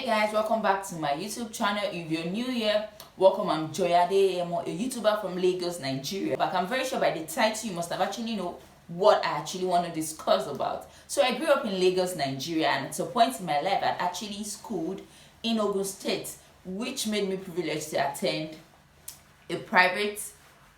Hey guys, welcome back to my YouTube channel. If you're new here, welcome. I'm Adeyemo, a YouTuber from Lagos, Nigeria. But I'm very sure by the title you must have actually know what I actually want to discuss about. So I grew up in Lagos, Nigeria, and at a point in my life I actually schooled in Ogun State, which made me privileged to attend a private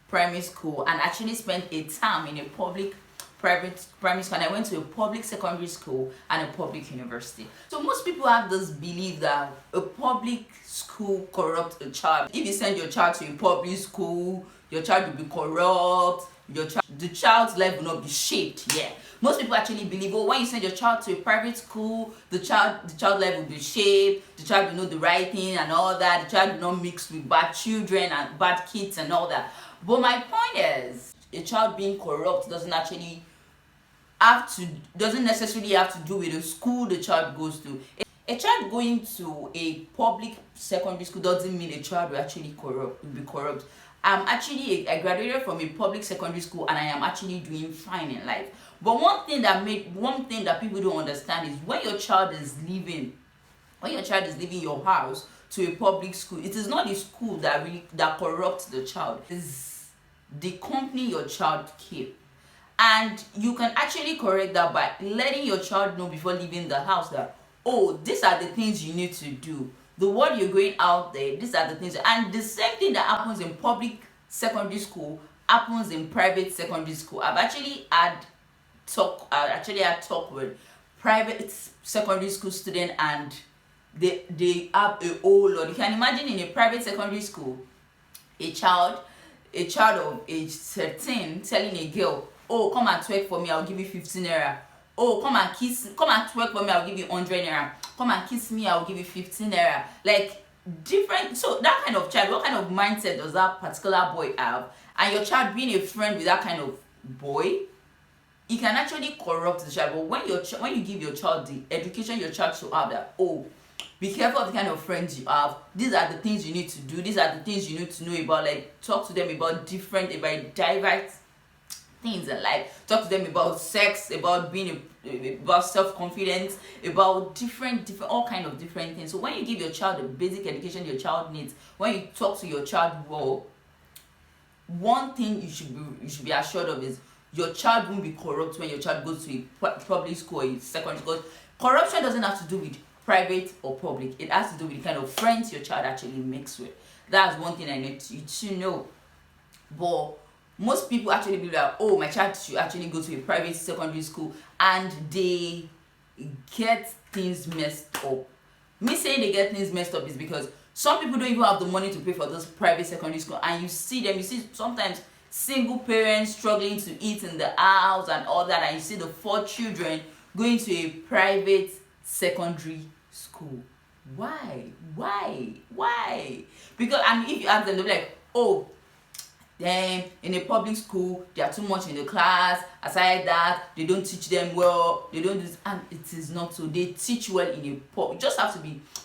primary school and actually spent a term in a public private primary school, and I went to a public secondary school and a public university. So most people have this belief that a public school corrupts a child. If you send your child to a public school, your child will be corrupt, the child's life will not be shaped. Yeah, most people actually believe, oh, when you send your child to a private school, the child's life will be shaped, the child will know the right thing and all that, the child will not mix with bad children and bad kids and all that. But my point is, a child being corrupt doesn't necessarily have to do with the school the child goes to. A child going to a public secondary school doesn't mean a child will actually be corrupt. I graduated from a public secondary school and I am actually doing fine in life. But one thing that people don't understand is when your child is leaving your house to a public school, it is not the school that corrupts the child. It's the company your child keep. And you can actually correct that by letting your child know before leaving the house that, oh, these are the things you need to do. The world you're going out there, these are the things. And the same thing that happens in public secondary school happens in private secondary school. I've actually had talk with private secondary school students, and they have a whole lot. You can imagine in a private secondary school, a child of age 13 telling a girl, oh, come and twerk for me, I'll give you 15 naira. Oh, come and twerk for me, I'll give you 100 naira. Come and kiss me, I'll give you 15 naira. Like, different. So that kind of child, what kind of mindset does that particular boy have? And your child being a friend with that kind of boy, it can actually corrupt the child. But when you give your child the education your child should have, that, oh, be careful of the kind of friends you have. These are the things you need to do. These are the things you need to know about. Like, talk to them about diverse things in life. Talk to them about sex, about about self-confidence, about different all kind of different things. So when you give your child the basic education your child needs, when you talk to your child well, one thing you should be assured of is your child won't be corrupt when your child goes to a public school or a secondary school. Corruption doesn't have to do with private or public. It has to do with the kind of friends your child actually mix with. That's one thing I need you to know. But most people actually believe that, oh, my child should actually go to a private secondary school, and they get things messed up. Me saying they get things messed up is because some people don't even have the money to pay for this private secondary school, and you see sometimes single parents struggling to eat in the house and all that, and you see the 4 children going to a private secondary school. Why? Because, and if you ask them, they'll be like, oh, then in a public school they are too much in the class, aside that they don't teach them well, they don't do this. And it is not so. They teach well in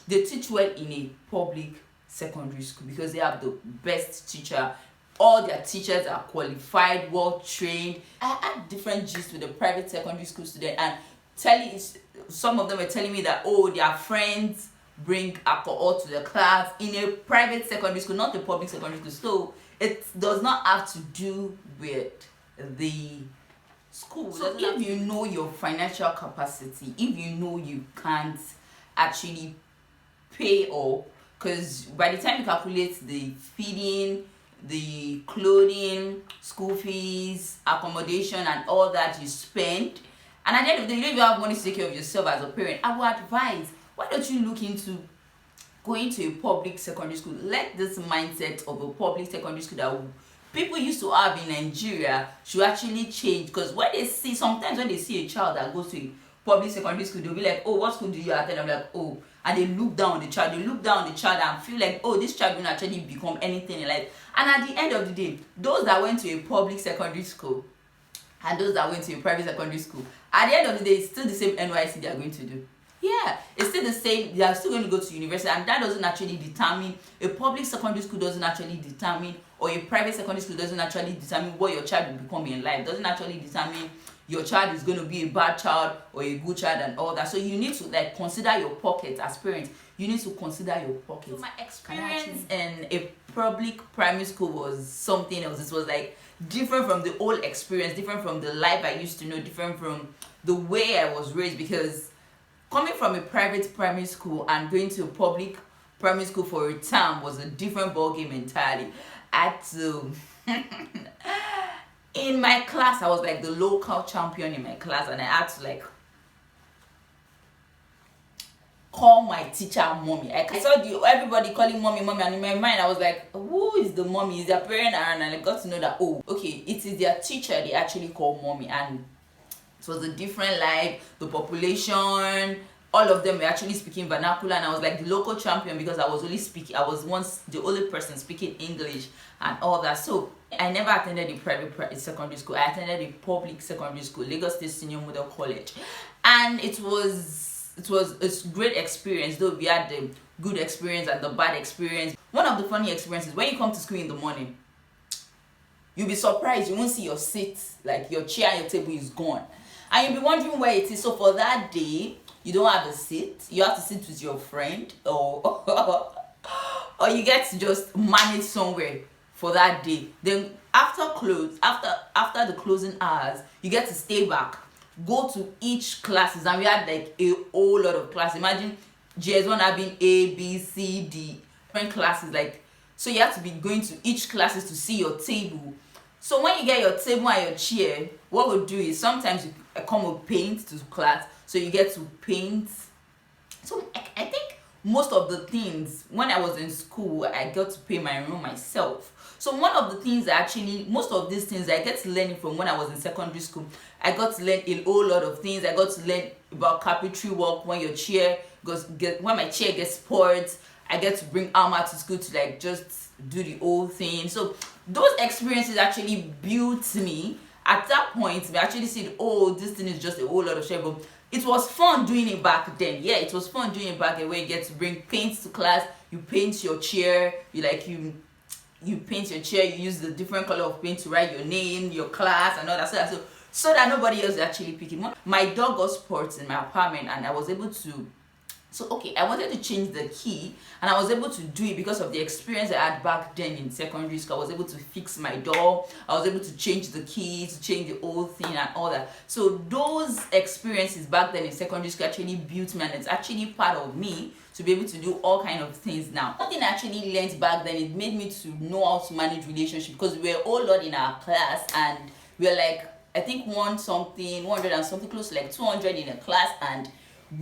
they teach well in a public secondary school because they have the best teacher. All their teachers are qualified, well trained. I had different gist with the private secondary school student, and some of them were telling me that, oh, their friends bring alcohol to the class in a private secondary school, not a public secondary school. So it does not have to do with the school. So if you know your financial capacity, if you know you can't actually pay all, because by the time you calculate the feeding, the clothing, school fees, accommodation, and all that you spend, and at the end of the day, you don't even have money to take care of yourself as a parent, I would advise, why don't you look into going to a public secondary school? Let this mindset of a public secondary school that people used to have in Nigeria should actually change. Because sometimes when they see a child that goes to a public secondary school, they'll be like, oh, what school do you attend? I'm like, oh, and they look down on the child. They look down on the child and feel like, oh, this child will not actually become anything in life. And at the end of the day, those that went to a public secondary school and those that went to a private secondary school, at the end of the day, it's still the same NYC they are going to do. Yeah, it's still the same. They are still going to go to university, and that doesn't actually determine, a public secondary school doesn't actually determine, or a private secondary school doesn't actually determine what your child will become in life. Doesn't actually determine your child is going to be a bad child or a good child and all that. So you need to like consider your pocket as parents. You need to consider your pocket. So my experience in a public primary school was something else. It was like different from the old experience, different from the life I used to know, different from the way I was raised, because coming from a private primary school and going to a public primary school for a term was a different ballgame entirely. I had to in my class I was like the local champion in my class, and I had to like call my teacher mommy. I saw everybody calling mommy, and in my mind I was like, who is the mommy? Is their parent around? And I got to know that, oh, okay, it is their teacher they actually call mommy. And it was a different life. The population, all of them were actually speaking vernacular, and I was like the local champion because I was once the only person speaking English and all that. So I never attended a private secondary school. I attended a public secondary school, Lagos State Senior Model College, and it was a great experience. Though we had the good experience and the bad experience. One of the funny experiences, when you come to school in the morning, you'll be surprised you won't see your seat, like your chair and your table is gone, and you'll be wondering where it is. So for that day you don't have a seat, you have to sit with your friend, or or you get to just manage somewhere for that day. Then after the closing hours, you get to stay back, go to each classes, and we had like a whole lot of classes. Imagine GS1 having A, B, C, D, different classes, like, so you have to be going to each classes to see your table. So when you get your table and your chair, what we'll do is sometimes you come with paint to class, so you get to paint. So I think most of the things when I was in school, I got to pay my room myself. So one of the things most of these things I get to learn from when I was in secondary school. I got to learn a whole lot of things. I got to learn about carpentry work. When my chair gets spoiled, I get to bring Alma to school to like just do the whole thing. So those experiences actually built me. At that point, we actually said, oh, this thing is just a whole lot of shit. But it was fun doing it back then. Yeah, it was fun doing it back then, where you get to bring paints to class. You paint your chair. You paint your chair. You use the different color of paint to write your name, your class, and all that. So that nobody else is actually picking. My dog got spots in my apartment, and I was able to. So okay, I wanted to change the key, and I was able to do it because of the experience I had back then in secondary school. I was able to fix my door. I was able to change the key, to change the whole thing and all that. So those experiences back then in secondary school actually built me, and it's actually part of me to be able to do all kind of things now. Something I actually learned back then, it made me to know how to manage relationships, because we were all lot in our class, and we were like, I think 100 and something, close to like 200 in a class, and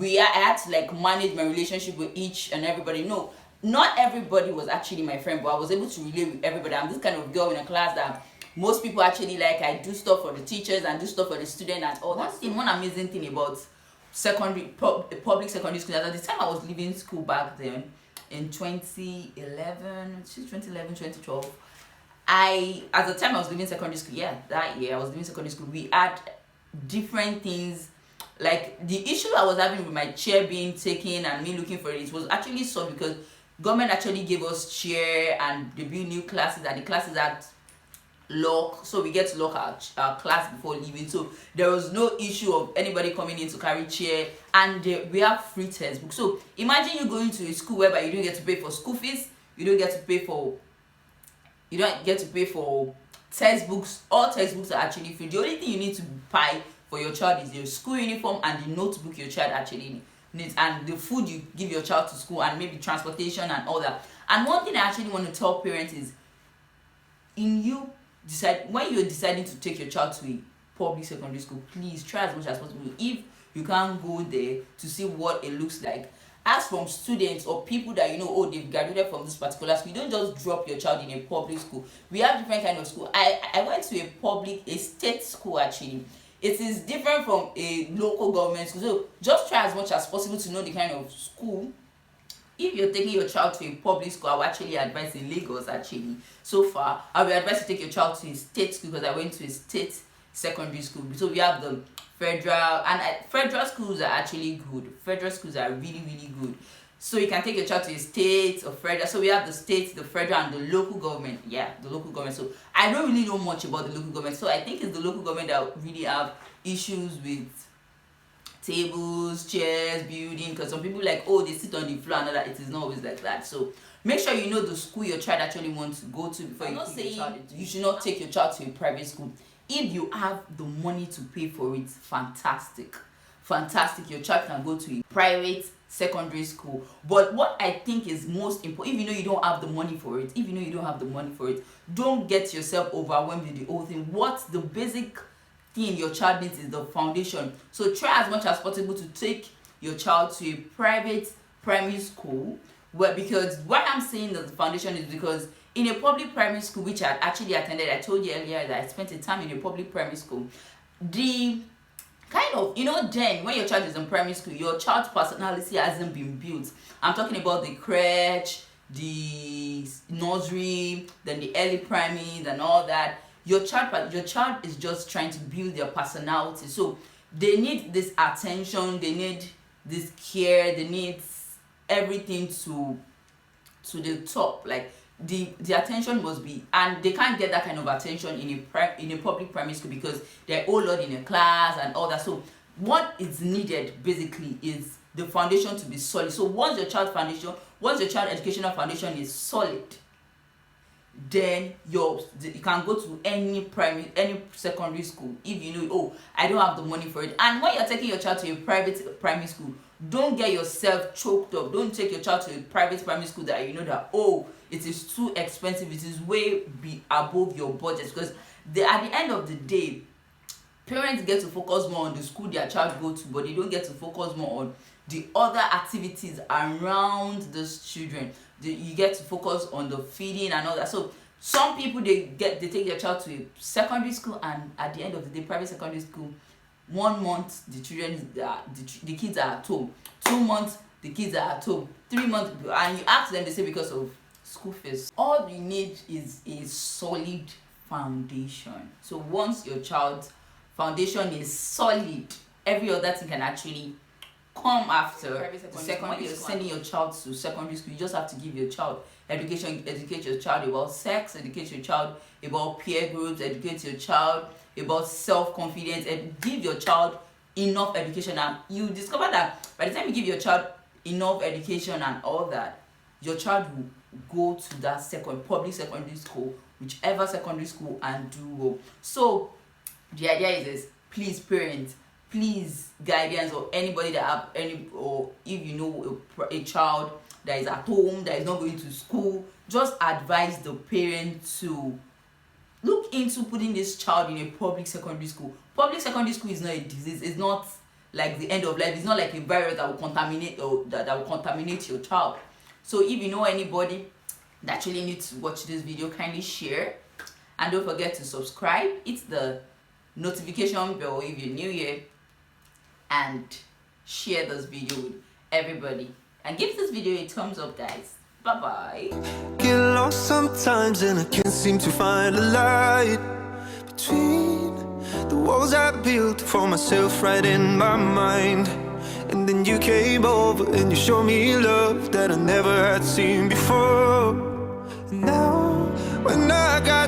I had to like manage my relationship with each and everybody. No, not everybody was actually my friend, but I was able to relate with everybody. I'm this kind of girl in a class that most people actually like. I do stuff for the teachers and do stuff for the students and all that. One amazing thing about public secondary school, at the time I was leaving school back then in 2012, at the time I was leaving secondary school, that year I was leaving secondary school, we had different things. Like the issue I was having with my chair being taken and me looking for it was actually solved, because government actually gave us chair, and they built new classes, and the classes had lock, so we get to lock our class before leaving. So there was no issue of anybody coming in to carry chair, and we have free textbooks. So imagine you going to a school whereby you don't get to pay for school fees, you don't get to pay for textbooks. All textbooks are actually free. The only thing you need to buy for your child is your school uniform and the notebook your child actually needs, and the food you give your child to school, and maybe transportation and all that. And one thing I actually want to tell parents is, when you're deciding to take your child to a public secondary school, please try as much as possible. If you can't go there to see what it looks like, ask from students or people that they've graduated from this particular school. You don't just drop your child in a public school. We have different kind of school. I went to a state school actually. It is different from a local government school. So just try as much as possible to know the kind of school. If you're taking your child to a public school, I would actually advise in Lagos actually. So far, I would advise to take your child to a state school, because I went to a state secondary school. So we have the federal, and federal schools are actually good. Federal schools are really, really good. So you can take your child to a state or federal. So we have the state, the federal, and the local government. Yeah, the local government. So I don't really know much about the local government. So I think it's the local government that really have issues with tables, chairs, building, because some people like, oh, they sit on the floor and all that. It is not always like that. So make sure you know the school your child actually wants to go to before you take your child into. You should not take your child to a private school. If you have the money to pay for it, fantastic, your child can go to a private secondary school. But what I think is most important, if you know you don't have the money for it, don't get yourself overwhelmed with the whole thing. What's the basic thing your child needs is the foundation. So try as much as possible to take your child to a private primary school, because why I'm saying that the foundation is because in a public primary school, which I actually attended, I told you earlier that I spent a time in a public primary school, the kind of, then when your child is in primary school, your child's personality hasn't been built. I'm talking about the crèche, the nursery, then the early primaries and all that. Your child is just trying to build their personality. So they need this attention, they need this care, they need everything to the top. Like the attention must be, and they can't get that kind of attention in a public primary school because they're all lot in a class and all that. So what is needed basically is the foundation to be solid. So once your child educational foundation is solid, then you can go to any secondary school. If you know, oh, I don't have the money for it. And when you're taking your child to a private primary school, don't get yourself choked up. Don't take your child to a private primary school that you know that, oh, it is too expensive, it is way above your budget. Because at the end of the day, parents get to focus more on the school their child go to, but they don't get to focus more on the other activities around those children. You get to focus on the feeding and all that. So some people they take their child to a secondary school, and at the end of the day, private secondary school, 1 month the kids are at home, 2 months the kids are at home, 3 months, and you ask them, they say because of school fees. All you need is a solid foundation. So once your child's foundation is solid, every other thing can actually come after. When you're sending your child to secondary school, you just have to give your child education, educate your child about sex, educate your child about peer groups, educate your child about self-confidence, and give your child enough education. And you discover that by the time you give your child enough education and all that, your child will go to that public secondary school, whichever secondary school, and do well. So the idea is please parents, please guardians, or anybody that have or if you know a child that is at home, that is not going to school, just advise the parent to look into putting this child in a public secondary school. Public secondary school is not a disease. It's not like the end of life. It's not like a virus that will contaminate or that will contaminate your child. So if you know anybody that actually needs to watch this video, kindly share, and don't forget to subscribe. Hit the notification bell if you're new here, and share this video with everybody, and give this video a thumbs up, guys. Bye bye. Get lost sometimes and I can't seem to find a light between the walls I built for myself right in my mind. And then you came over and you showed me love that I never had seen before. And now when I got